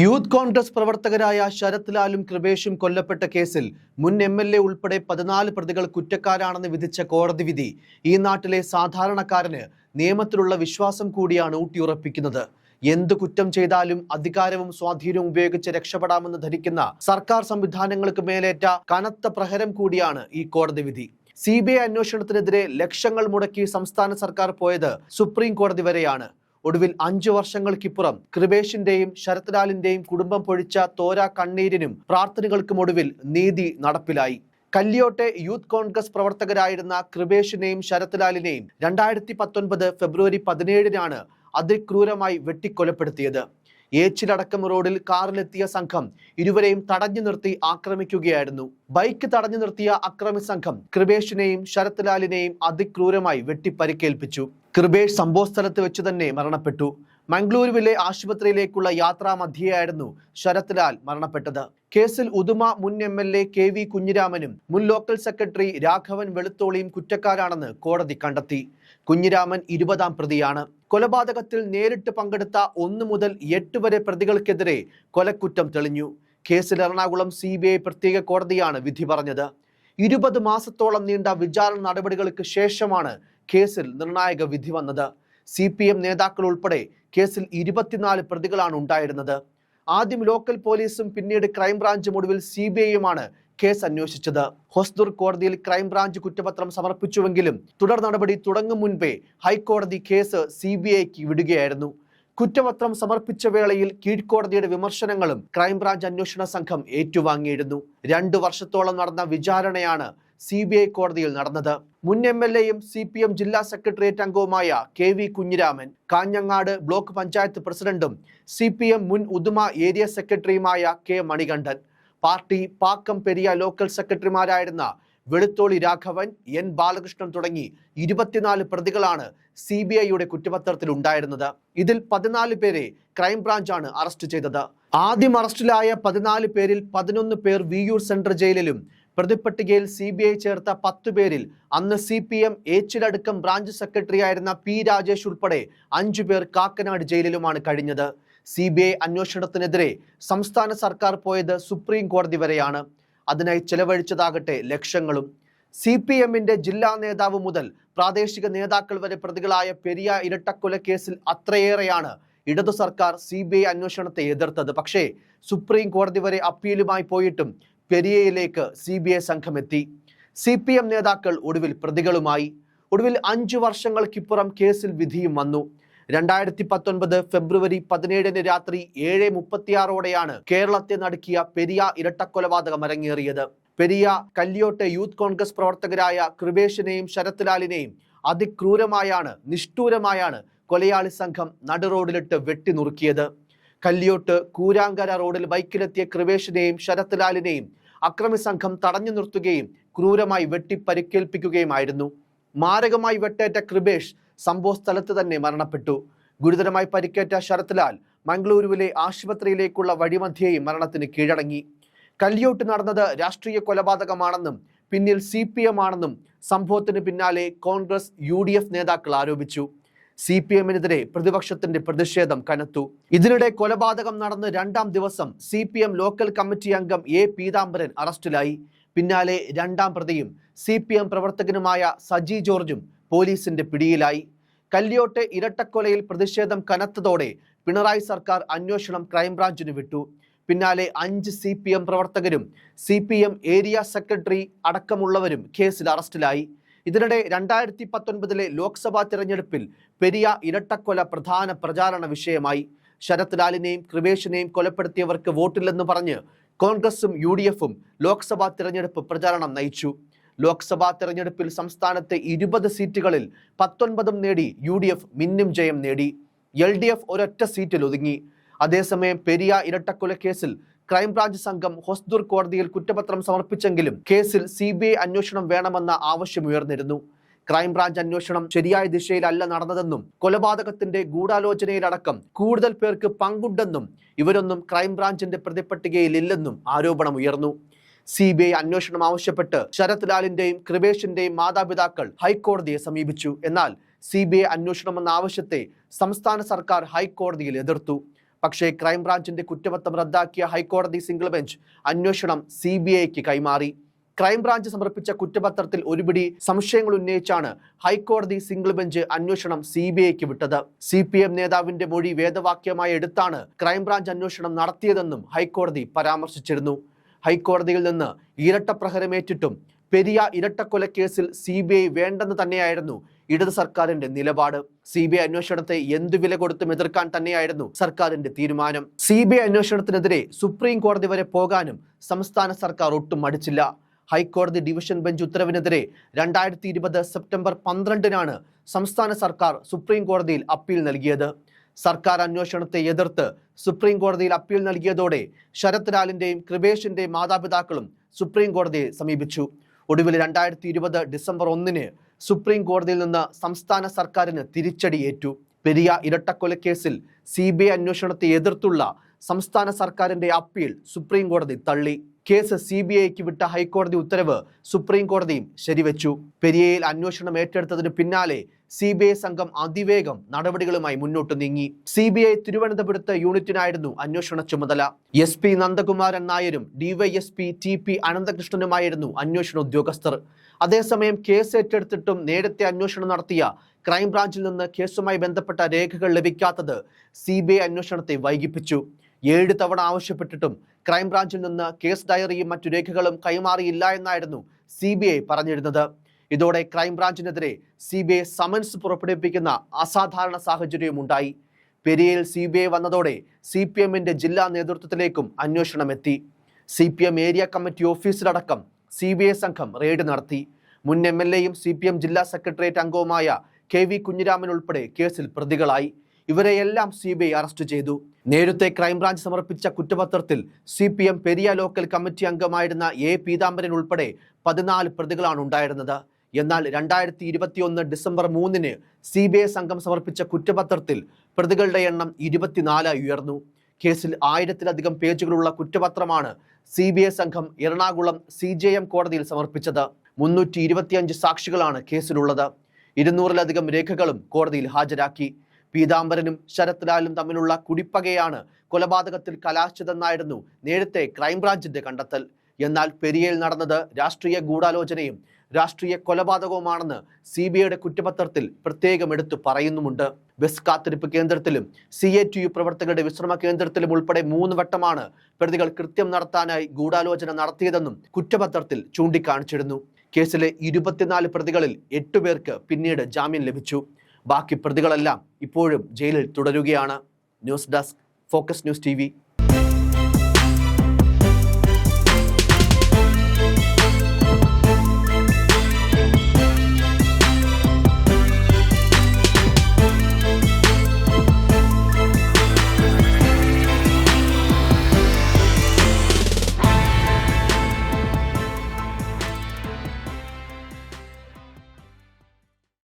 Youth Congress പ്രവർത്തകരായ ശരത് ലാലും കൃപേഷും കൊല്ലപ്പെട്ട കേസിൽ മുൻ MLA ഉൾപ്പെടെ 14 പ്രതികൾ കുറ്റക്കാരാണെന്ന് വിധിച്ച കോടതി വിധി ഈ നാട്ടിലെ സാധാരണക്കാരന് നിയമത്തിലുള്ള വിശ്വാസം കൂടിയാണ് ഊട്ടിയുറപ്പിക്കുന്നത്. എന്ത് കുറ്റം ചെയ്താലും അധികാരവും സ്വാധീനവും ഉപയോഗിച്ച് രക്ഷപ്പെടാമെന്ന് ധരിക്കുന്ന സർക്കാർ സംവിധാനങ്ങൾക്ക് മേലേറ്റ കനത്ത പ്രഹരം കൂടിയാണ് ഈ കോടതി വിധി. CBI അന്വേഷണത്തിനെതിരെ ലക്ഷങ്ങൾ മുടക്കി സംസ്ഥാന സർക്കാർ പോയത് സുപ്രീം കോടതി വരെയാണ്. ഒടുവിൽ 5 വർഷങ്ങൾക്കിപ്പുറം കൃപേഷിന്റെയും ശരത് ലാലിന്റെയും കുടുംബം പൊഴിച്ച തോരാ കണ്ണീരിനും പ്രാർത്ഥനകൾക്കും ഒടുവിൽ നീതി നടപ്പിലായി. കല്യോട്ടെ യൂത്ത് കോൺഗ്രസ് പ്രവർത്തകരായിരുന്ന കൃപേഷിനെയും ശരത് ലാലിനെയും 2019 ഫെബ്രുവരി 17-നാണ് അതിക്രൂരമായി വെട്ടിക്കൊലപ്പെടുത്തിയത്. ഏച്ചിലടക്കം റോഡിൽ കാറിലെത്തിയ സംഘം ഇരുവരെയും തടഞ്ഞു നിർത്തി ആക്രമിക്കുകയായിരുന്നു. ബൈക്ക് തടഞ്ഞു നിർത്തിയ അക്രമി സംഘം കൃപേഷിനെയും ശരത് ലാലിനെയും അതിക്രൂരമായി വെട്ടിപ്പരിക്കേൽപ്പിച്ചു. കൃപേഷ് സംഭവസ്ഥലത്ത് വെച്ച് തന്നെ മരണപ്പെട്ടു. മംഗളൂരുവിലെ ആശുപത്രിയിലേക്കുള്ള യാത്രാ മധ്യേയായിരുന്നു ശരത് ലാൽ മരണപ്പെട്ടത്. കേസിൽ ഉദുമ മുൻ MLA KV കുഞ്ഞിരാമനും മുൻ ലോക്കൽ സെക്രട്ടറി രാഘവൻ വെളുത്തോളിയും കുറ്റക്കാരാണെന്ന് കോടതി കണ്ടെത്തി. കുഞ്ഞിരാമൻ 20ാം പ്രതിയാണ്. കൊലപാതകത്തിൽ നേരിട്ട് പങ്കെടുത്ത 1 മുതൽ 8 വരെ പ്രതികൾക്കെതിരെ കൊലക്കുറ്റം തെളിഞ്ഞു. കേസിൽ എറണാകുളം CBI പ്രത്യേക കോടതിയാണ് വിധി പറഞ്ഞത്. 20 മാസത്തോളം നീണ്ട വിചാരണ നടപടികൾക്ക് ശേഷമാണ് കേസിൽ നിർണായക വിധി വന്നത്. CPM നേതാക്കൾ ഉൾപ്പെടെ കേസിൽ 24 പ്രതികളാണ് ഉണ്ടായിരുന്നത്. ആദ്യം ലോക്കൽ പോലീസും പിന്നീട് ക്രൈംബ്രാഞ്ചും ഒടുവിൽ CBIയുമാണ് കേസ് അന്വേഷിച്ചത്. ഹൊസ്ദുർ കോടതിയിൽ ക്രൈംബ്രാഞ്ച് കുറ്റപത്രം സമർപ്പിച്ചുവെങ്കിലും തുടർ നടപടി തുടങ്ങും മുൻപേ ഹൈക്കോടതി കേസ് CBIക്ക് വിടുകയായിരുന്നു. കുറ്റപത്രം സമർപ്പിച്ച വേളയിൽ കീഴ്ക്കോടതിയുടെ വിമർശനങ്ങളും ക്രൈംബ്രാഞ്ച് അന്വേഷണ സംഘം ഏറ്റുവാങ്ങിയിരുന്നു. 2 വർഷത്തോളം നടന്ന വിചാരണയാണ് CBI കോടതിയിൽ നടന്നത്. മുൻ MLAയും CPM ജില്ലാ സെക്രട്ടേറിയറ്റ് അംഗവുമായ KV കുഞ്ഞിരാമൻ, കാഞ്ഞങ്ങാട് ബ്ലോക്ക് പഞ്ചായത്ത് പ്രസിഡന്റും CPM മുൻ ഉദുമ ഏരിയ സെക്രട്ടറിയുമായ K Manikandan, party Pakkam Periya local സെക്രട്ടറിമാരായിരുന്ന വെളുത്തോളി രാഘവൻ, N ബാലകൃഷ്ണൻ തുടങ്ങി 24 പ്രതികളാണ് CBIയുടെ കുറ്റപത്രത്തിൽ ഉണ്ടായിരുന്നത്. ഇതിൽ 14 പേരെ ക്രൈംബ്രാഞ്ചാണ് അറസ്റ്റ് ചെയ്തത്. ആദ്യം അറസ്റ്റിലായ 14 പേരിൽ 11 പേർ വിയൂർ സെൻട്രൽ ജയിലിലും പ്രതിപ്പട്ടികയിൽ CBI ചേർത്ത 10 പേരിൽ അന്ന് CPM ഏച്ചിലടക്കം ബ്രാഞ്ച് സെക്രട്ടറി ആയിരുന്ന P രാജേഷ് ഉൾപ്പെടെ 5 പേർ കാക്കനാട് ജയിലിലുമാണ് കഴിഞ്ഞത്. CBI അന്വേഷണത്തിനെതിരെ സംസ്ഥാന സർക്കാർ പോയത് സുപ്രീം കോടതി വരെയാണ്. അതിനായി ചെലവഴിച്ചതാകട്ടെ ലക്ഷങ്ങളും. CPMന്റെ ജില്ലാ നേതാവ് മുതൽ പ്രാദേശിക നേതാക്കൾ വരെ പ്രതികളായ പെരിയ ഇരട്ടക്കൊല കേസിൽ അത്രയേറെയാണ് ഇടതു സർക്കാർ CBI അന്വേഷണത്തെ എതിർത്തത്. പക്ഷേ സുപ്രീം കോടതി വരെ അപ്പീലുമായി പോയിട്ടും പെരിയയിലേക്ക് CBI സംഘമെത്തി. CPM നേതാക്കൾ ഒടുവിൽ പ്രതികളുമായി. ഒടുവിൽ 5 വർഷങ്ങൾക്കിപ്പുറം കേസിൽ വിധിയും വന്നു. 2019 ഫെബ്രുവരി 17-ന് രാത്രി 7:36-ഓടെയാണ് കേരളത്തെ നടുക്കിയ പെരിയ ഇരട്ടക്കൊലപാതകം അരങ്ങേറിയത്. പെരിയ കല്യോട്ടെ യൂത്ത് കോൺഗ്രസ് പ്രവർത്തകരായ കൃപേഷിനെയും ശരത് ലാലിനെയും അതിക്രൂരമായാണ് നിഷ്ഠൂരമായാണ് കൊലയാളി സംഘം നടുറോഡിലിട്ട് വെട്ടിനുറുക്കിയത്. കല്യോട്ട് കൂരാങ്കര റോഡിൽ ബൈക്കിലെത്തിയ കൃപേഷിനെയും ശരത് ലാലിനെയും അക്രമി സംഘം തടഞ്ഞു നിർത്തുകയും ക്രൂരമായി വെട്ടിപ്പരിക്കേൽപ്പിക്കുകയുമായിരുന്നു. മാരകമായി വെട്ടേറ്റ കൃപേഷ് സംഭവ സ്ഥലത്ത് തന്നെ മരണപ്പെട്ടു. ഗുരുതരമായി പരിക്കേറ്റ ശരത് ലാൽ മംഗളൂരുവിലെ ആശുപത്രിയിലേക്കുള്ള വഴിമധ്യേയും മരണത്തിന് കീഴടങ്ങി. കല്യോട്ട് നടന്നത് രാഷ്ട്രീയ കൊലപാതകമാണെന്നും പിന്നിൽ CPM ആണെന്നും സംഭവത്തിന് പിന്നാലെ കോൺഗ്രസ് UDF നേതാക്കൾ ആരോപിച്ചു. CPMനെതിരെ പ്രതിപക്ഷത്തിന്റെ പ്രതിഷേധം കനത്തു. ഇതിനിടെ കൊലപാതകം നടന്ന് 2ാം ദിവസം CPM ലോക്കൽ കമ്മിറ്റി അംഗം A പീതാംബരൻ അറസ്റ്റിലായി. പിന്നാലെ 2ാം പ്രതിയും CPM പ്രവർത്തകനുമായ സജി ജോർജും പോലീസിന്റെ പിടിയിലായി. കല്യോട്ടെ ഇരട്ടക്കൊലയിൽ പ്രതിഷേധം കനത്തതോടെ പിണറായി സർക്കാർ അന്വേഷണം ക്രൈംബ്രാഞ്ചിന് വിട്ടു. പിന്നാലെ 5 CPM പ്രവർത്തകരും CPM ഏരിയ സെക്രട്ടറി അടക്കമുള്ളവരും കേസിൽ അറസ്റ്റിലായി. ഇതിനിടെ 2019 ലോക്സഭാ തിരഞ്ഞെടുപ്പിൽ പെരിയ ഇരട്ടക്കൊല പ്രധാന പ്രചാരണ വിഷയമായി. ശരത് ലാലിനെയും കൃപേഷിനെയും കൊലപ്പെടുത്തിയവർക്ക് വോട്ടില്ലെന്ന് പറഞ്ഞ് കോൺഗ്രസും UDFും ലോക്സഭാ തിരഞ്ഞെടുപ്പ് പ്രചാരണം നയിച്ചു. ലോക്സഭാ തിരഞ്ഞെടുപ്പിൽ സംസ്ഥാനത്തെ 20 സീറ്റുകളിൽ 19 നേടി UDF മിന്നും ജയം നേടി. LDF ഒരൊറ്റ സീറ്റിൽ ഒതുങ്ങി. അതേസമയം പെരിയ ഇരട്ടക്കൊല കേസിൽ ക്രൈംബ്രാഞ്ച് സംഘം ഹൊസ്ദുർ കോടതിയിൽ കുറ്റപത്രം സമർപ്പിച്ചെങ്കിലും കേസിൽ CBI അന്വേഷണം വേണമെന്ന ആവശ്യമുയർന്നിരുന്നു. ക്രൈംബ്രാഞ്ച് അന്വേഷണം ശരിയായ ദിശയിലല്ല നടന്നതെന്നും കൊലപാതകത്തിന്റെ ഗൂഢാലോചനയിലടക്കം കൂടുതൽ പേർക്ക് പങ്കുണ്ടെന്നും ഇവരൊന്നും ക്രൈംബ്രാഞ്ചിന്റെ പ്രതിപട്ടികയിൽ ഇല്ലെന്നും ആരോപണമുയർന്നു. CBI അന്വേഷണം ആവശ്യപ്പെട്ട് ശരത് ലാലിന്റെയും കൃപേഷിന്റെയും മാതാപിതാക്കൾ ഹൈക്കോടതിയെ സമീപിച്ചു. എന്നാൽ CBI അന്വേഷണമെന്ന ആവശ്യത്തെ സംസ്ഥാന സർക്കാർ ഹൈക്കോടതിയിൽ എതിർത്തു. പക്ഷേ ക്രൈംബ്രാഞ്ചിന്റെ കുറ്റപത്രം റദ്ദാക്കിയ ഹൈക്കോടതി സിംഗിൾ ബെഞ്ച് അന്വേഷണം CBIക്ക് കൈമാറി. ക്രൈംബ്രാഞ്ച് സമർപ്പിച്ച കുറ്റപത്രത്തിൽ ഒരുപിടി സംശയങ്ങൾ ഉന്നയിച്ചാണ് ഹൈക്കോടതി സിംഗിൾ ബെഞ്ച് അന്വേഷണം CBIക്ക് വിട്ടത്. CPM നേതാവിന്റെ മൊഴി വേദവാക്യമായി എടുത്താണ് ക്രൈംബ്രാഞ്ച് അന്വേഷണം നടത്തിയതെന്നും ഹൈക്കോടതി പരാമർശിച്ചിരുന്നു. ഹൈക്കോടതിയിൽ നിന്ന് ഇരട്ടപ്രഹരമേറ്റിട്ടും പെരിയ ഇരട്ടക്കൊലക്കേസിൽ CBI വേണ്ടെന്ന് തന്നെയായിരുന്നു ഇടത് സർക്കാരിന്റെ നിലപാട്. CBI അന്വേഷണത്തെ എന്തു വില കൊടുത്തും എതിർക്കാൻ തന്നെയായിരുന്നു സർക്കാരിന്റെ തീരുമാനം. CBI അന്വേഷണത്തിനെതിരെ സുപ്രീം കോടതി വരെ പോകാനും സംസ്ഥാന സർക്കാർ ഒട്ടും മടിച്ചില്ല. ഹൈക്കോടതി ഡിവിഷൻ ബെഞ്ച് ഉത്തരവിനെതിരെ 2020 സെപ്റ്റംബർ 12-നാണ് സംസ്ഥാന സർക്കാർ സുപ്രീം കോടതിയിൽ അപ്പീൽ നൽകിയത്. സർക്കാർ അന്വേഷണത്തെ എതിർത്ത് സുപ്രീം കോടതിയിൽ അപ്പീൽ നൽകിയതോടെ ശരത് ലാലിന്റെയും കൃപേഷിന്റെയും മാതാപിതാക്കളും സുപ്രീം കോടതിയെ സമീപിച്ചു. ഒടുവിൽ 2020 ഡിസംബർ 1-ന് സുപ്രീം കോടതിയിൽ നിന്ന് സംസ്ഥാന സർക്കാരിന് തിരിച്ചടിയേറ്റു. പെരിയ ഇരട്ടക്കൊലക്കേസിൽ CBI അന്വേഷണത്തെ എതിർത്തുള്ള സംസ്ഥാന സർക്കാരിന്റെ അപ്പീൽ സുപ്രീം കോടതി തള്ളി. കേസ് CBIക്ക് വിട്ട ഹൈക്കോടതി ഉത്തരവ് സുപ്രീം കോടതിയും ശരിവെച്ചു. പെരിയയിൽ അന്വേഷണം ഏറ്റെടുത്തതിന് പിന്നാലെ CBI സംഘം അതിവേഗം നടപടികളുമായി മുന്നോട്ട് നീങ്ങി. CBI തിരുവനന്തപുരത്ത് യൂണിറ്റിനായിരുന്നു അന്വേഷണ ചുമതല. SP നന്ദകുമാരൻ നായരും DYSP TP അനന്തകൃഷ്ണനുമായിരുന്നു അന്വേഷണ ഉദ്യോഗസ്ഥർ. അതേസമയം കേസ് ഏറ്റെടുത്തിട്ടും നേരത്തെ അന്വേഷണം നടത്തിയ ക്രൈംബ്രാഞ്ചിൽ നിന്ന് കേസുമായി ബന്ധപ്പെട്ട രേഖകൾ ലഭിക്കാത്തത് CBI അന്വേഷണത്തെ വൈകിപ്പിച്ചു. 7 തവണ ആവശ്യപ്പെട്ടിട്ടും ക്രൈംബ്രാഞ്ചിൽ നിന്ന് കേസ് ഡയറിയും മറ്റു രേഖകളും കൈമാറിയില്ല എന്നായിരുന്നു CBI പറഞ്ഞിരുന്നത്. ഇതോടെ ക്രൈംബ്രാഞ്ചിനെതിരെ CBI സമൻസ് പുറപ്പെടുവിപ്പിക്കുന്ന അസാധാരണ സാഹചര്യവും ഉണ്ടായി. പെരിയയിൽ CBI വന്നതോടെ CPMന്റെ ജില്ലാ നേതൃത്വത്തിലേക്കും അന്വേഷണം എത്തി. CPM ഏരിയ കമ്മിറ്റി ഓഫീസിലടക്കം CBI സംഘം റെയ്ഡ് നടത്തി. മുൻ MLAയും CPM ജില്ലാ സെക്രട്ടേറിയറ്റ് അംഗവുമായ KV കുഞ്ഞിരാമൻ ഉൾപ്പെടെ കേസിൽ പ്രതികളായി. ഇവരെയെല്ലാം CBI അറസ്റ്റ് ചെയ്തു. നേരത്തെ ക്രൈംബ്രാഞ്ച് സമർപ്പിച്ച കുറ്റപത്രത്തിൽ CPM പെരിയ ലോക്കൽ കമ്മിറ്റി അംഗമായിരുന്ന A പീതാംബരൻ ഉൾപ്പെടെ 14 പ്രതികളാണ് ഉണ്ടായിരുന്നത്. എന്നാൽ 2021 ഡിസംബർ 3-ന് CBI സംഘം സമർപ്പിച്ച കുറ്റപത്രത്തിൽ പ്രതികളുടെ എണ്ണം 24 ഉയർന്നു. കേസിൽ 1000-ലധികം പേജുകളുള്ള കുറ്റപത്രമാണ് CBI സംഘം എറണാകുളം CJM കോടതിയിൽ സമർപ്പിച്ചത്. 325 സാക്ഷികളാണ് കേസിലുള്ളത്. 200-ലധികം രേഖകളും കോടതിയിൽ ഹാജരാക്കി. പീതാംബരനും ശരത് ലാലും തമ്മിലുള്ള കുടിപ്പകയാണ് കൊലപാതകത്തിൽ കലാശിച്ചതെന്നായിരുന്നു നേരത്തെ ക്രൈംബ്രാഞ്ചിന്റെ കണ്ടെത്തൽ. എന്നാൽ പെരിയയിൽ നടന്നത് രാഷ്ട്രീയ ഗൂഢാലോചനയും രാഷ്ട്രീയ കൊലപാതകവുമാണെന്ന് CBIയുടെ കുറ്റപത്രത്തിൽ പ്രത്യേകം എടുത്തു പറയുന്നുമുണ്ട്. ബസ് കാത്തിരിപ്പ് കേന്ദ്രത്തിലും CATU പ്രവർത്തകരുടെ വിശ്രമ കേന്ദ്രത്തിലും ഉൾപ്പെടെ 3 വട്ടമാണ് പ്രതികൾ കൃത്യം നടത്താനായി ഗൂഢാലോചന നടത്തിയതെന്നും കുറ്റപത്രത്തിൽ ചൂണ്ടിക്കാണിച്ചിരുന്നു. കേസിലെ 24 പ്രതികളിൽ 8 പേർക്ക് പിന്നീട് ജാമ്യം ലഭിച്ചു. ബാക്കി പ്രതികളെല്ലാം ഇപ്പോഴും ജയിലിൽ തുടരുകയാണ്. News desk, focus news TV.